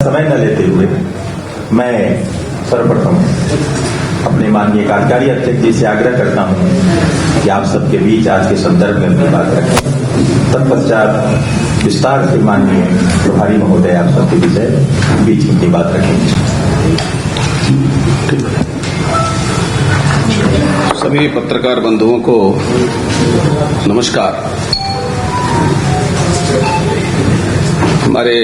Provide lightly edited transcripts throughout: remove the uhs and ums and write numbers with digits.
समय न लेते हुए मैं सर्वप्रथम अपने माननीय कार्यकारी अध्यक्ष जी से आग्रह करता हूं कि आप सबके बीच आज के संदर्भ में अपनी बात रखें। तत्पश्चात विस्तार से माननीय प्रभारी महोदय आप सबके बीच अपनी बात रखेंगे। सभी पत्रकार बंधुओं को नमस्कार। हमारे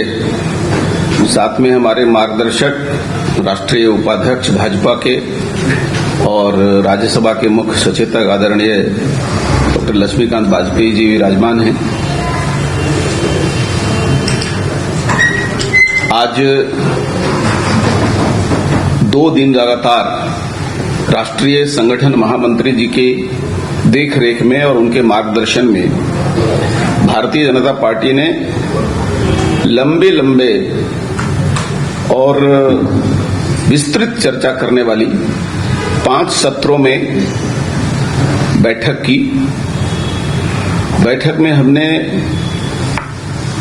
साथ में हमारे मार्गदर्शक राष्ट्रीय उपाध्यक्ष भाजपा के और राज्यसभा के मुख्य सचेतक आदरणीय डॉक्टर लक्ष्मीकांत वाजपेयी जी विराजमान हैं। आज 2 दिन लगातार राष्ट्रीय संगठन महामंत्री जी के देखरेख में और उनके मार्गदर्शन में भारतीय जनता पार्टी ने लंबे और विस्तृत चर्चा करने वाली 5 सत्रों में बैठक की। बैठक में हमने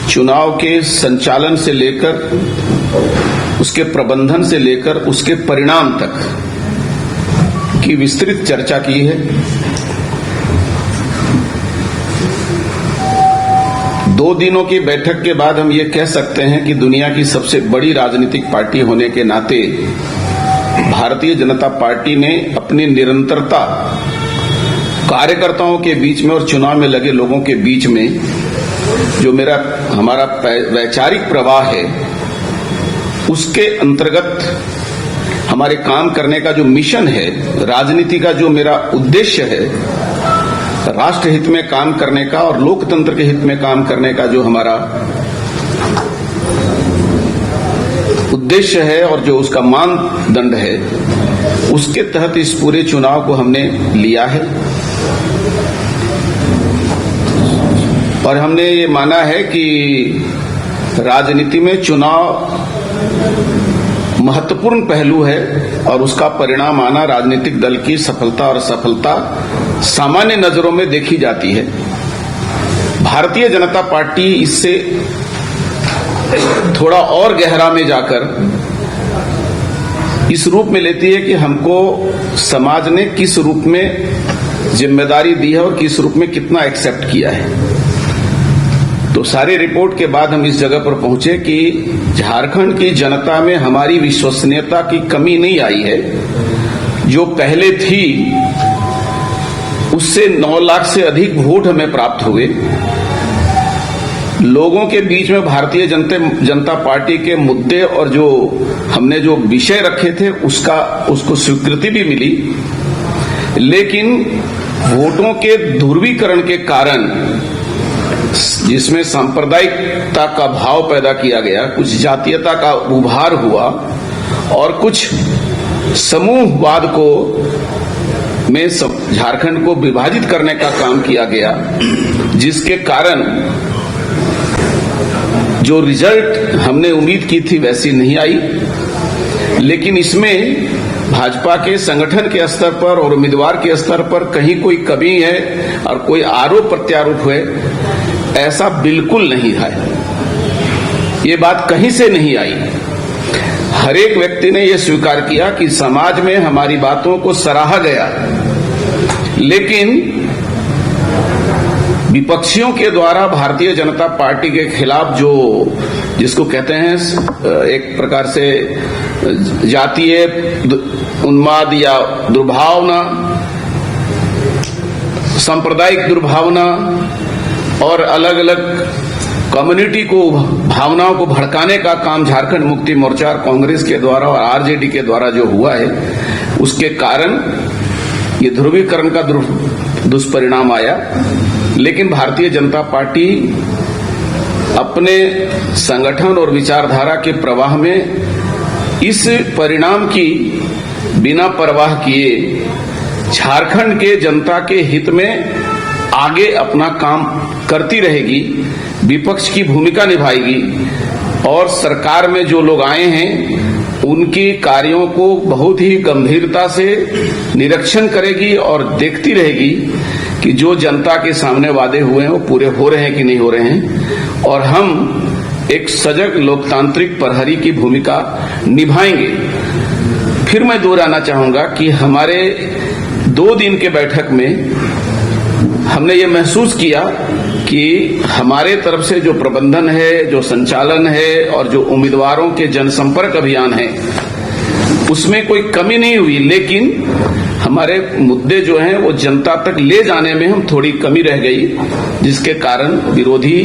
चुनाव के संचालन से लेकर उसके प्रबंधन से लेकर उसके परिणाम तक की विस्तृत चर्चा की है। 2 दिनों की बैठक के बाद हम ये कह सकते हैं कि दुनिया की सबसे बड़ी राजनीतिक पार्टी होने के नाते भारतीय जनता पार्टी ने अपनी निरंतरता कार्यकर्ताओं के बीच में और चुनाव में लगे लोगों के बीच में जो हमारा वैचारिक प्रवाह है उसके अंतर्गत हमारे काम करने का जो मिशन है, राजनीति का जो मेरा उद्देश्य है, राष्ट्र हित में काम करने का और लोकतंत्र के हित में काम करने का जो हमारा उद्देश्य है और जो उसका मानदंड है, उसके तहत इस पूरे चुनाव को हमने लिया है। और हमने ये माना है कि राजनीति में चुनाव महत्वपूर्ण पहलू है और उसका परिणाम आना राजनीतिक दल की सफलता और असफलता सामान्य नजरों में देखी जाती है। भारतीय जनता पार्टी इससे थोड़ा और गहरा में जाकर इस रूप में लेती है कि हमको समाज ने किस रूप में जिम्मेदारी दी है और किस रूप में कितना एक्सेप्ट किया है। तो सारी रिपोर्ट के बाद हम इस जगह पर पहुंचे कि झारखंड की जनता में हमारी विश्वसनीयता की कमी नहीं आई है। जो पहले थी उससे 9 लाख से अधिक वोट हमें प्राप्त हुए। लोगों के बीच में भारतीय जनता पार्टी के मुद्दे और जो हमने जो विषय रखे थे उसको स्वीकृति भी मिली, लेकिन वोटों के ध्रुवीकरण के कारण जिसमें सांप्रदायिकता का भाव पैदा किया गया, कुछ जातीयता का उभार हुआ और कुछ समूहवाद को में झारखंड को विभाजित करने का काम किया गया, जिसके कारण जो रिजल्ट हमने उम्मीद की थी वैसी नहीं आई। लेकिन इसमें भाजपा के संगठन के स्तर पर और उम्मीदवार के स्तर पर कहीं कोई कमी है और कोई आरोप प्रत्यारोप है, ऐसा बिल्कुल नहीं है। ये बात कहीं से नहीं आई। हर एक व्यक्ति ने यह स्वीकार किया कि समाज में हमारी बातों को सराहा गया, लेकिन विपक्षियों के द्वारा भारतीय जनता पार्टी के खिलाफ जो जिसको कहते हैं एक प्रकार से जातीय उन्माद या दुर्भावना, सांप्रदायिक दुर्भावना और अलग अलग कम्युनिटी को भावनाओं को भड़काने का काम झारखंड मुक्ति मोर्चा और कांग्रेस के द्वारा और आरजेडी के द्वारा जो हुआ है, उसके कारण ये ध्रुवीकरण का दुष्परिणाम आया। लेकिन भारतीय जनता पार्टी अपने संगठन और विचारधारा के प्रवाह में इस परिणाम की बिना परवाह किए झारखंड के जनता के हित में आगे अपना काम करती रहेगी, विपक्ष की भूमिका निभाएगी और सरकार में जो लोग आए हैं उनकी कार्यों को बहुत ही गंभीरता से निरीक्षण करेगी और देखती रहेगी कि जो जनता के सामने वादे हुए हैं वो पूरे हो रहे हैं कि नहीं हो रहे हैं। और हम एक सजग लोकतांत्रिक प्रहरी की भूमिका निभाएंगे। फिर मैं दोहराना चाहूंगा कि हमारे 2 दिन के बैठक में हमने ये महसूस किया कि हमारे तरफ से जो प्रबंधन है, जो संचालन है और जो उम्मीदवारों के जनसंपर्क अभियान है, उसमें कोई कमी नहीं हुई, लेकिन हमारे मुद्दे जो हैं वो जनता तक ले जाने में हम थोड़ी कमी रह गई, जिसके कारण विरोधी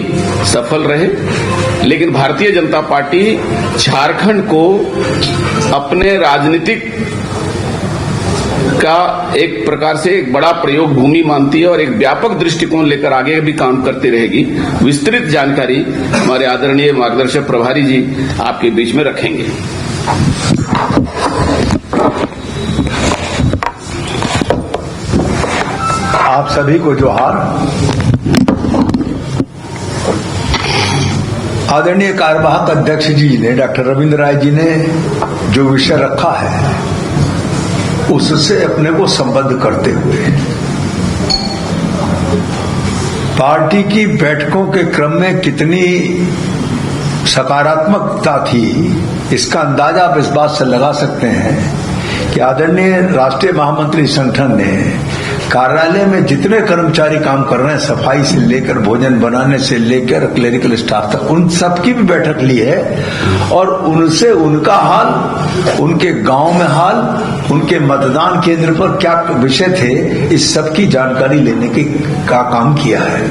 सफल रहे। लेकिन भारतीय जनता पार्टी झारखंड को अपने राजनीतिक का एक प्रकार से एक बड़ा प्रयोग भूमि मानती है और एक व्यापक दृष्टिकोण लेकर आगे भी काम करती रहेगी। विस्तृत जानकारी हमारे आदरणीय मार्गदर्शक प्रभारी जी आपके बीच में रखेंगे। आप सभी को जोहार। आदरणीय कार्यवाहक अध्यक्ष जी ने, डॉक्टर रविंद्र राय जी ने जो विषय रखा है उससे अपने को संबद्ध करते हुए पार्टी की बैठकों के क्रम में कितनी सकारात्मकता थी, इसका अंदाजा आप इस बात से लगा सकते हैं कि आदरणीय राष्ट्रीय महामंत्री संगठन ने कार्यालय में जितने कर्मचारी काम कर रहे हैं, सफाई से लेकर भोजन बनाने से लेकर क्लेरिकल स्टाफ तक, उन सबकी भी बैठक ली है और उनसे उनका हाल, उनके गांव में हाल, उनके मतदान केंद्र पर क्या विषय थे, इस सब की जानकारी लेने का काम किया है।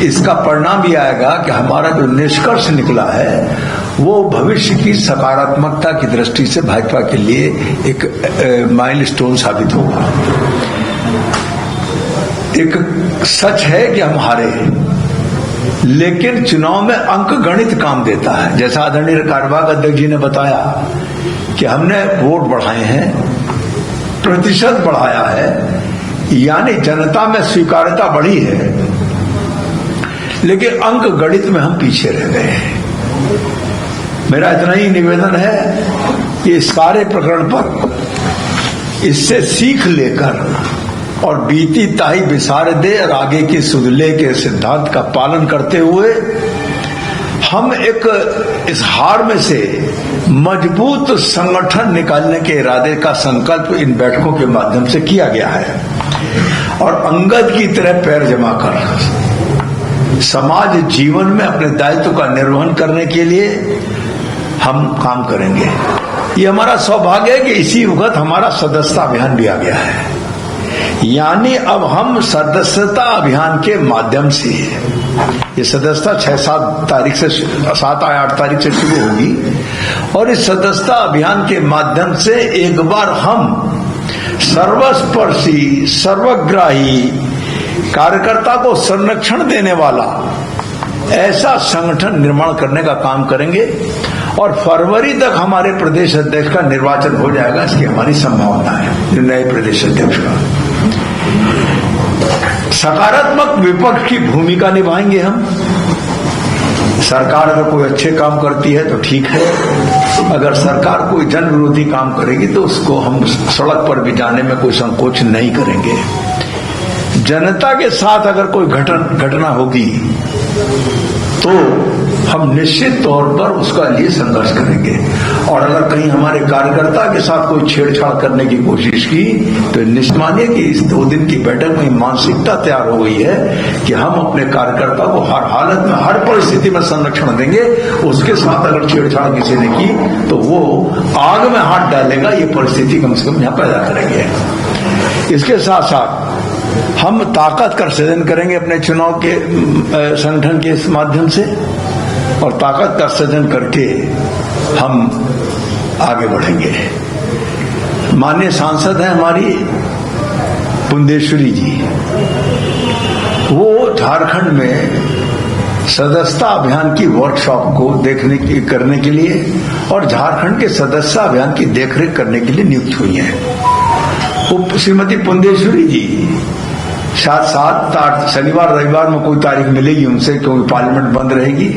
इसका परिणाम भी आएगा कि हमारा जो निष्कर्ष निकला है वो भविष्य की सकारात्मकता की दृष्टि से भाजपा के लिए एक माइलस्टोन साबित होगा। एक सच है कि हम हारे, लेकिन चुनाव में अंक गणित काम देता है। जैसा आदरणीय कार्यवाहक अध्यक्ष जी ने बताया कि हमने वोट बढ़ाए हैं, प्रतिशत बढ़ाया है, यानी जनता में स्वीकार्यता बढ़ी है, लेकिन अंक गणित में हम पीछे रह गए हैं। मेरा इतना ही निवेदन है कि इस सारे प्रकरण पर इससे सीख लेकर और बीती ताई बिसार दे और आगे की सुधले के सिद्धांत का पालन करते हुए हम एक इस हार में से मजबूत संगठन निकालने के इरादे का संकल्प इन बैठकों के माध्यम से किया गया है और अंगद की तरह पैर जमा कर समाज जीवन में अपने दायित्व का निर्वहन करने के लिए हम काम करेंगे। ये हमारा सौभाग्य है कि इसी वक्त हमारा सदस्यता अभियान भी आ गया है, यानी अब हम सदस्यता अभियान के माध्यम से, ये सदस्यता 6-7 तारीख से 7-8 तारीख से शुरू होगी और इस सदस्यता अभियान के माध्यम से एक बार हम सर्वस्पर्शी, सर्वग्राही, कार्यकर्ता को संरक्षण देने वाला ऐसा संगठन निर्माण करने का काम करेंगे और फरवरी तक हमारे प्रदेश अध्यक्ष का निर्वाचन हो जाएगा, इसकी हमारी संभावना है। नए प्रदेश अध्यक्ष का सकारात्मक विपक्ष की भूमिका निभाएंगे हम। सरकार अगर कोई अच्छे काम करती है तो ठीक है, अगर सरकार कोई जन विरोधी काम करेगी तो उसको हम सड़क पर भी जाने में कोई संकोच नहीं करेंगे। जनता के साथ अगर कोई घटना होगी तो हम निश्चित तौर पर उसका लिए संघर्ष करेंगे और अगर कहीं हमारे कार्यकर्ता के साथ कोई छेड़छाड़ करने की कोशिश की तो निश्चित मानिए कि इस 2 दिन की बैठक में मानसिकता तैयार हो गई है कि हम अपने कार्यकर्ता को हर हालत में, हर परिस्थिति में संरक्षण देंगे। उसके साथ अगर छेड़छाड़ किसी ने की तो वो आग में हाथ डालेगा, ये परिस्थिति कम से कम यहाँ पैदा करेंगे। इसके साथ साथ हम ताकत का सृजन करेंगे अपने चुनाव के संगठन के इस माध्यम से और ताकत का सृजन करके हम आगे बढ़ेंगे। माननीय सांसद हैं हमारी पुंदेश्वरी जी, वो झारखंड में सदस्यता अभियान की वर्कशॉप को करने के लिए और झारखंड के सदस्यता अभियान की देखरेख करने के लिए नियुक्त हुई हैं। वो श्रीमती पुंदेश्वरी जी शायद 7-8 शनिवार रविवार में कोई तारीख मिलेगी उनसे, क्योंकि पार्लियामेंट बंद रहेगी।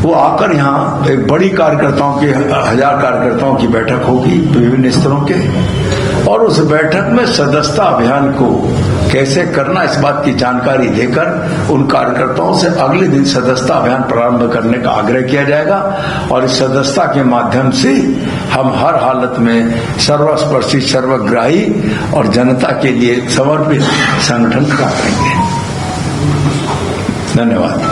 वो आकर यहाँ एक बड़ी कार्यकर्ताओं की 1000 कार्यकर्ताओं की बैठक होगी विभिन्न स्तरों के और उस बैठक में सदस्यता अभियान को कैसे करना इस बात की जानकारी देकर उन कार्यकर्ताओं से अगले दिन सदस्यता अभियान प्रारंभ करने का आग्रह किया जाएगा। और इस सदस्यता के माध्यम से हम हर हालत में सर्वस्पर्शी, सर्वग्राही और जनता के लिए समर्पित संगठन खड़ा करेंगे। धन्यवाद।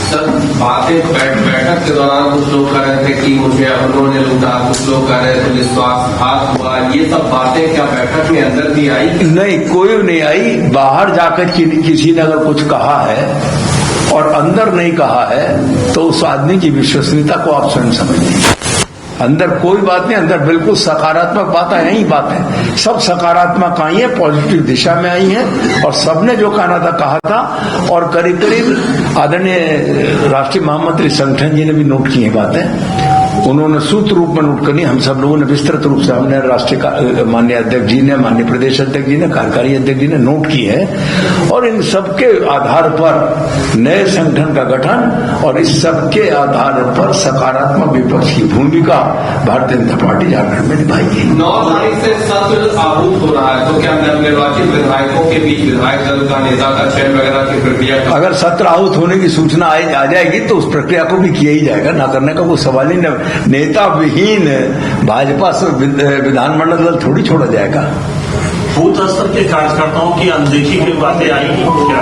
सर, बातें बैठक के दौरान कुछ लोग कह रहे थे कि मुझे उन्होंने लूटा, कुछ लोग कह रहे थे विश्वासघात हुआ, ये सब बातें क्या बैठक में अंदर भी आई? नहीं, कोई नहीं आई। बाहर जाकर किसी ने अगर कुछ कहा है और अंदर नहीं कहा है तो उस आदमी की विश्वसनीयता को आप स्वयं समझिए। अंदर कोई बात नहीं, अंदर बिल्कुल सकारात्मक बातें यही बात है, सब सकारात्मक आई है, पॉजिटिव दिशा में आई है और सबने जो कहना था कहा था। और करीब करीब आदरणीय राष्ट्रीय महामंत्री संगठन जी ने भी नोट की है बातें, उन्होंने सूत्र रूप में नोट करनी। हम सब लोगों ने विस्तृत रूप से, हमने राष्ट्रीय माननीय अध्यक्ष जी ने, माननीय प्रदेश अध्यक्ष जी ने, कार्यकारी अध्यक्ष जी ने नोट की है। और इन सबके आधार पर नए संगठन का गठन और इस सबके आधार पर सकारात्मक विपक्ष की भूमिका भारतीय जनता पार्टी झारखंड में निभाएगी। 9 तारीख से सत्र आहूत हो रहा है, तो क्या नवनिर्वाचित विधायकों के बीच विधायक दल का नेता का चयन वगैरह की प्रक्रिया? अगर सत्र आहूत होने की सूचना आ जाएगी तो उस प्रक्रिया को भी किया ही जाएगा, ना करने का कोई सवाल ही नहीं। नेता विहीन भाजपा से विधानमंडल दल थोड़ी छोड़ा जाएगा। बूथ स्तर के कार्यकर्ताओं की अनदेखी की बातें आई क्या?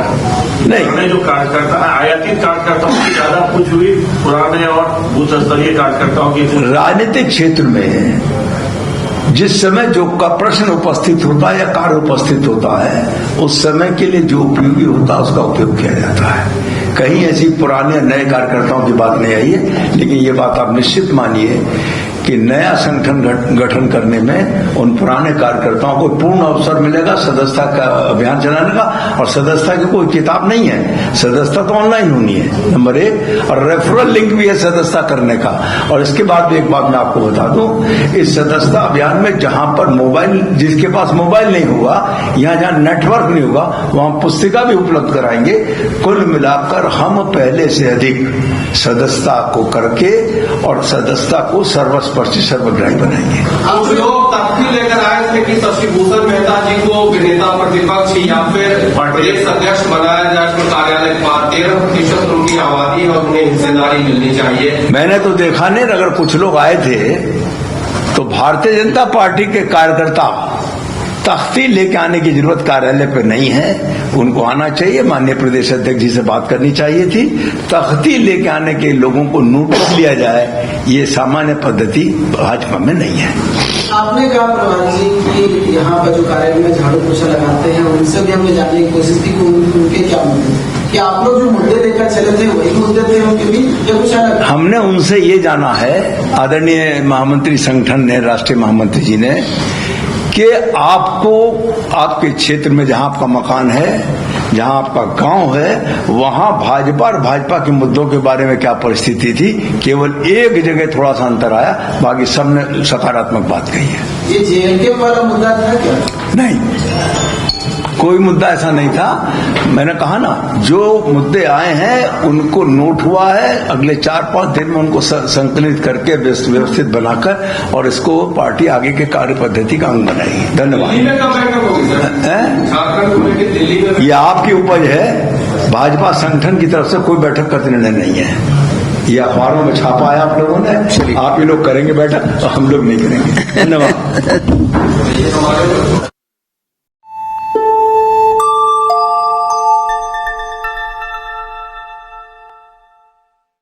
नहीं, जो कार्यकर्ता आयातित कार्यकर्ताओं की ज्यादा कुछ हुई, पुराने और बूथ स्तरीय कार्यकर्ताओं की? राजनीतिक क्षेत्र में जिस समय जो का प्रश्न उपस्थित होता है या कार्य उपस्थित होता है, उस समय के लिए जो उपयोगी होता है उसका उपयोग किया जाता है। कहीं ऐसी पुराने नए कार्यकर्ताओं की बात नहीं आई है, लेकिन ये बात आप निश्चित मानिए कि नया संगठन गठन करने में उन पुराने कार्यकर्ताओं को पूर्ण अवसर मिलेगा सदस्यता का अभियान चलाने का। और सदस्यता की कोई किताब नहीं है, सदस्यता तो ऑनलाइन होनी है नंबर 1, और रेफरल लिंक भी है सदस्यता करने का। और इसके बाद भी एक बात मैं आपको बता दूं, इस सदस्यता अभियान में जहां पर मोबाइल, जिसके पास मोबाइल नहीं होगा, यहाँ जहां नेटवर्क नहीं होगा, वहां पुस्तिका भी उपलब्ध कराएंगे। कुल मिलाकर हम पहले से अधिक सदस्यता को करके और सदस्यता को सर्वस्पर्शी, सर्वग्राही बनाएंगे। अब लोग तथ्य लेकर आए थे कि शशिभूषण मेहता जी को नेता प्रतिपक्ष या फिर प्रदेश अध्यक्ष बनाया जाए, तो कार्यालय 13% उनकी आबादी है और उन्हें हिस्सेदारी मिलनी चाहिए। मैंने तो देखा नहीं, अगर कुछ लोग आए थे तो भारतीय जनता पार्टी के कार्यकर्ता तख्ती लेके आने की जरूरत कार्यालय पे नहीं है, उनको आना चाहिए, माननीय प्रदेश अध्यक्ष जी से बात करनी चाहिए थी। तख्ती लेके आने के लोगों को नोटिस लिया जाए, ये सामान्य पद्धति भाजपा में नहीं है। आपने कहा प्रभात जी कि यहाँ पर जो कार्यालय में झाड़ू पोछा लगाते हैं उनसे भी हमने जानने की कोशिश की कि उनके क्या मुद्दे, कि आप लोग जो मुद्दे लेकर चले थे वही मुद्दे थे उनके भी, या कुछ अलग? हमने उनसे ये जाना है, आदरणीय महामंत्री संगठन ने, राष्ट्रीय महामंत्री जी ने, कि आपको आपके क्षेत्र में जहां आपका मकान है, जहां आपका गांव है, वहां भाजपा और भाजपा के मुद्दों के बारे में क्या परिस्थिति थी। केवल एक जगह थोड़ा सा अंतर आया, बाकी सबने सकारात्मक बात कही है। ये जेएनके वाला मुद्दा था क्या? नहीं, कोई मुद्दा ऐसा नहीं था। मैंने कहा ना, जो मुद्दे आए हैं उनको नोट हुआ है, अगले 4-5 दिन में उनको संकलित करके व्यवस्थित बनाकर और इसको पार्टी आगे के कार्य पद्धति का अंग बनाएगी। धन्यवाद। ये आपकी उपज है, भाजपा संगठन की तरफ से कोई बैठक का निर्णय नहीं है। ये अखबारों में छापा है आप लोगों ने, आप ही लोग करेंगे बैठक, हम लोग नहीं करेंगे। धन्यवाद।